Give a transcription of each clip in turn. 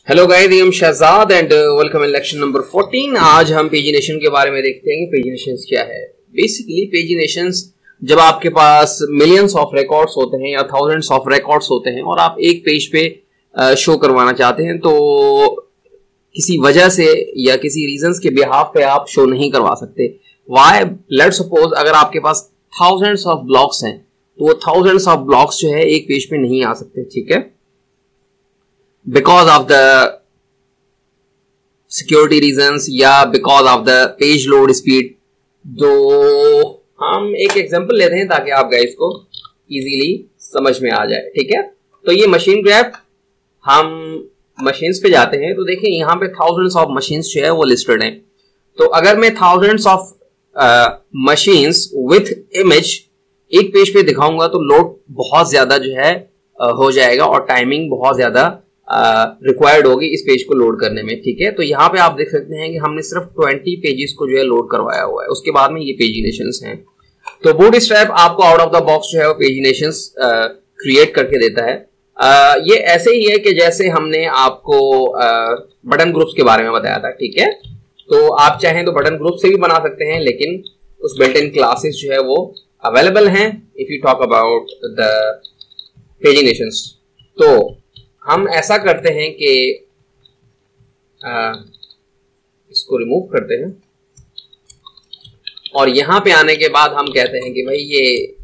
Hello guys, I am Shahzad and welcome in lecture number 14। आज हम pagination के बारे में देखते हैं कि पेजिनेशंस क्या है। बेसिकली पेजिनेशंस जब आपके पास मिलियंस ऑफ रिकॉर्ड्स होते हैं या थाउजेंड्स ऑफ रिकॉर्ड्स होते हैं और आप एक पेज पे शो करवाना चाहते हैं तो किसी वजह से या किसी रीजंस के बिहाफ पे आप शो नहीं करवा सकते। व्हाई? लेट्स सपोज अगर आपके पास थाउजेंड्स ऑफ ब्लॉक्स हैं तो वो थाउजेंड्स ऑफ ब्लॉक्स जो है एक पेज पे नहीं आ सकते, ठीक है, because of the security reasons या because of the page load speed। तो हम एक एग्जांपल लेते हैं ताकि आप गाइस को इजीली समझ में आ जाए, ठीक है। तो ये मशीन ग्रैब, हम मशीन्स पे जाते हैं तो देखिए यहाँ पे थाउजेंड्स ऑफ मशीन्स जो है वो लिस्टेड हैं। तो अगर मैं thousands of machines with image एक पेज पे दिखाऊंगा तो लोड बहुत ज्यादा जो है हो जाएगा और टाइमिंग बहुत ज्यादा रिक्वायर्ड होगी इस पेज को लोड करने में, ठीक है। तो यहाँ पे आप देख सकते हैं कि हमने सिर्फ 20 पेजेस को जो है लोड करवाया हुआ है। उसके बाद में ये पेजिनेशंस हैं। तो बूटस्ट्रैप आपको आउट ऑफ द बॉक्स जो है वो पेजिनेशंस क्रिएट करके देता है। ये ऐसे ही है कि जैसे हमने आपको बटन ग्रुप्स के बारे में बताया था, ठीक है। तो आप चाहें तो बटन ग्रुप से भी बना सकते हैं, लेकिन कुछ बिल्ट इन क्लासेस जो है वो अवेलेबल हैं if you talk about the paginations. तो हम ऐसा करते हैं कि इसको रिमूव करते हैं और यहां पे आने के बाद हम कहते हैं कि भाई ये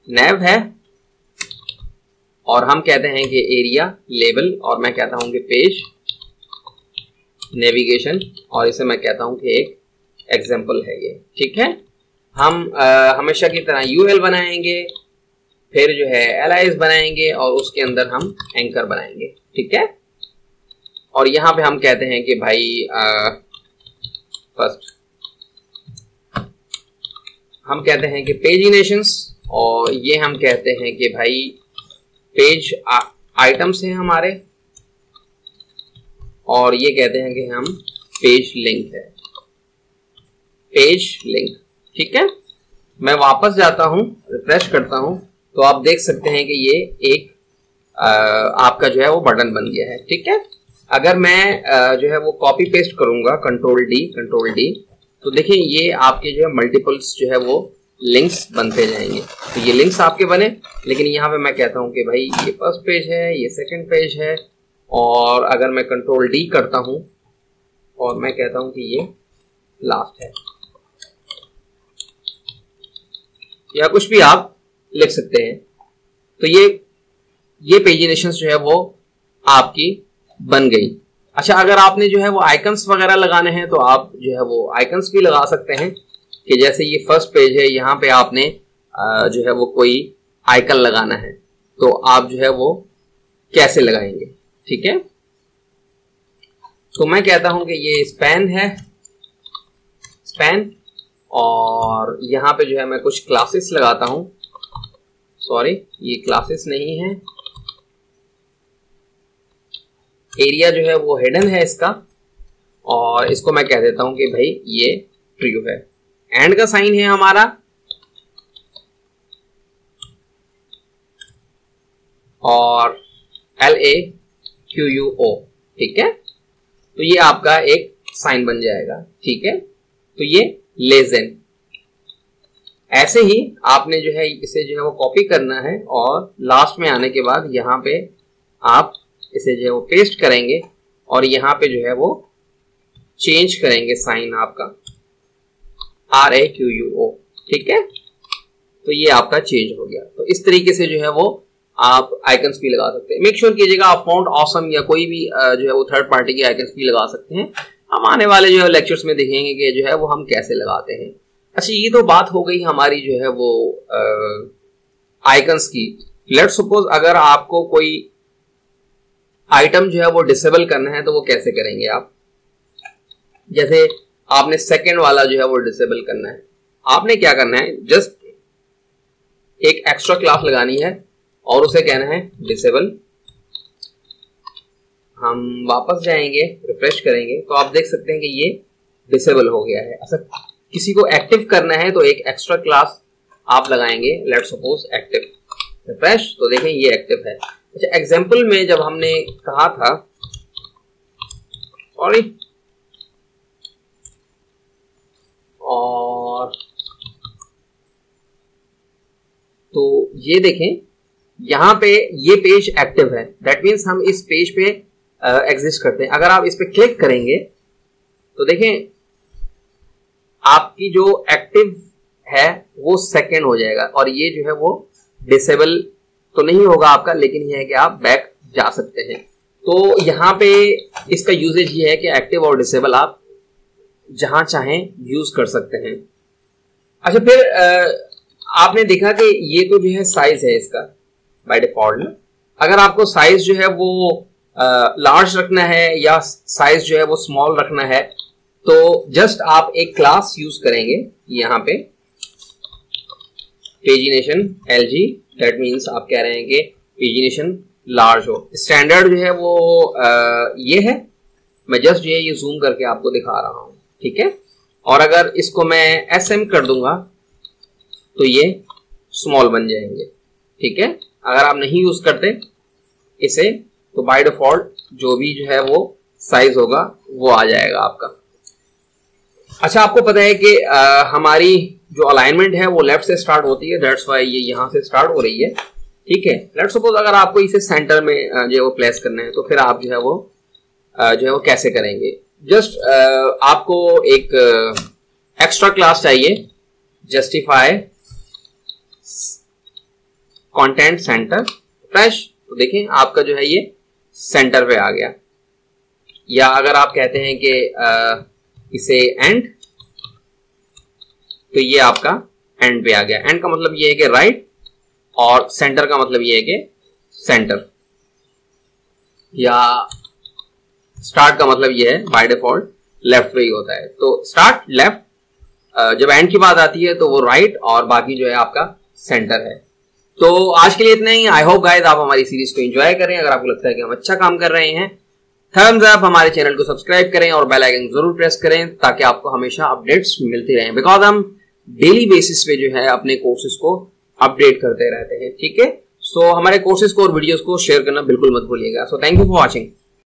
नैव है और हम कहते हैं कि एरिया लेबल और मैं कहता हूं कि पेज नेविगेशन और इसे मैं कहता हूं कि एक एग्जांपल है ये, ठीक है। हम हमेशा की तरह यूएल बनाएंगे, फिर जो है एलाइज बनाएंगे और उसके अंदर हम एंकर बनाएंगे, ठीक है। और यहां पे हम कहते हैं कि भाई फर्स्ट हम कहते हैं कि पेजिनेशंस और ये हम कहते हैं कि भाई पेज आइटम्स हैं हमारे और ये कहते हैं कि हम पेज लिंक है, पेज लिंक, ठीक है। मैं वापस जाता हूं, रिफ्रेश करता हूं तो आप देख सकते हैं कि ये एक आपका जो है वो बटन बन गया है, ठीक है। अगर मैं जो है वो कॉपी पेस्ट करूंगा कंट्रोल डी तो देखिए ये आपके जो है मल्टीपल्स जो है वो लिंक्स बनते जाएंगे। तो ये लिंक्स आपके बने, लेकिन यहाँ पे मैं कहता हूं कि भाई ये फर्स्ट पेज है, ये सेकंड पेज है और अगर मैं कंट्रोल डी करता हूं और मैं कहता हूं कि ये लास्ट है या कुछ भी आप लिख सकते हैं। तो ये पेजिनेशंस जो है वो आपकी बन गई। अच्छा, अगर आपने जो है वो आइकन्स वगैरह लगाने हैं तो आप जो है वो आइकन्स भी लगा सकते हैं कि जैसे ये फर्स्ट पेज है, यहाँ पे आपने जो है वो कोई आइकन लगाना है तो आप जो है वो कैसे लगाएंगे, ठीक है। तो मैं कहता हूं कि ये स्पैन है, स्पैन, और यहां पे जो है मैं कुछ क्लासेस लगाता हूं। सॉरी, ये क्लासेस नहीं है, एरिया जो है वो हिडन है इसका और इसको मैं कह देता हूं कि भाई ये ट्रू है। एंड का साइन है हमारा और LAQUO, ठीक है। तो ये आपका एक साइन बन जाएगा, ठीक है। तो ये लेस देन। ऐसे ही आपने जो है इसे जो है वो कॉपी करना है और लास्ट में आने के बाद यहाँ पे आप इसे जो है वो पेस्ट करेंगे और यहाँ पे जो है वो चेंज करेंगे साइन आपका RAQUO, ठीक है। तो ये आपका चेंज हो गया। तो इस तरीके से जो है वो आप आइकन्स भी लगा सकते हैं। मेक श्योर कीजिएगा आप फॉन्ट ऑसम या कोई भी जो है वो थर्ड पार्टी के आइकन्स भी लगा सकते हैं। हम आने वाले जो है लेक्चर्स में देखेंगे कि जो है वो हम कैसे लगाते हैं। अच्छा, ये तो बात हो गई हमारी जो है वो आइकन्स की। लेट्स सपोज अगर आपको कोई आइटम जो है वो डिसेबल करना है तो वो कैसे करेंगे आप। जैसे आपने सेकंड वाला जो है वो डिसेबल करना है, आपने क्या करना है, जस्ट एक एक्स्ट्रा क्लास लगानी है और उसे कहना है डिसेबल। हम वापस जाएंगे, रिफ्रेश करेंगे तो आप देख सकते हैं कि ये डिसेबल हो गया है। अच्छा, किसी को एक्टिव करना है तो एक एक्स्ट्रा क्लास आप लगाएंगे, लेट्स सपोज एक्टिव, रिफ्रेश, तो देखें ये एक्टिव है। अच्छा, एग्जाम्पल में जब हमने कहा था, सॉरी, और तो ये देखें यहां पे ये पेज एक्टिव है, दैट मीन्स हम इस पेज पे एग्जिस्ट करते हैं। अगर आप इस पे क्लिक करेंगे तो देखें आपकी जो एक्टिव है वो सेकेंड हो जाएगा, और ये जो है वो डिसेबल तो नहीं होगा आपका, लेकिन ये है कि आप बैक जा सकते हैं। तो यहाँ पे इसका यूजेज ये है कि एक्टिव और डिसेबल आप जहां चाहें यूज कर सकते हैं। अच्छा, फिर आपने देखा कि ये तो जो है साइज है इसका बाय डिफॉल्ट ना, अगर आपको साइज जो है वो लार्ज रखना है या साइज जो है वो स्मॉल रखना है, तो जस्ट आप एक क्लास यूज करेंगे यहाँ पे, पेजिनेशन LG, दैट मीन्स आप कह रहे हैं कि पेजिनेशन लार्ज हो। स्टैंडर्ड जो है वो ये है, मैं जस्ट जो है ये जूम करके आपको दिखा रहा हूं, ठीक है। और अगर इसको मैं SM कर दूंगा तो ये स्मॉल बन जाएंगे, ठीक है। अगर आप नहीं यूज करते इसे तो बाय डिफॉल्ट जो भी जो है वो साइज होगा वो आ जाएगा आपका। अच्छा, आपको पता है कि हमारी जो अलाइनमेंट है वो लेफ्ट से स्टार्ट होती है, दैट्स वाई ये यहां से स्टार्ट हो रही है, ठीक है। लेट्स सपोज अगर आपको इसे सेंटर में जो है वो प्लेस करना है, तो फिर आप जो है वो कैसे करेंगे। जस्ट आपको एक एक्स्ट्रा क्लास चाहिए, जस्टिफाई कंटेंट सेंटर फ्रेश, तो देखें आपका जो है ये सेंटर पे आ गया। या अगर आप कहते हैं कि इसे एंड, तो ये आपका एंड पे आ गया। एंड का मतलब ये है कि राइट, और सेंटर का मतलब ये है कि सेंटर। या स्टार्ट का मतलब ये है बाय डिफॉल्ट लेफ्ट पे ही होता है, तो स्टार्ट लेफ्ट, जब एंड की बात आती है तो वो राइट, और बाकी जो है आपका सेंटर है। तो आज के लिए इतना ही। आई होप गाइस आप हमारी सीरीज को एंजॉय करें। अगर आपको लगता है कि हम अच्छा काम कर रहे हैं, थम्स अप, हमारे चैनल को सब्सक्राइब करें और बेल आइकन जरूर प्रेस करें, ताकि आपको हमेशा अपडेट्स मिलती रहें, बिकॉज हम डेली बेसिस पे जो है अपने कोर्सेज को अपडेट करते रहते हैं, ठीक है। सो हमारे कोर्सेज को और वीडियोस को शेयर करना बिल्कुल मत भूलिएगा। So thank you for watching.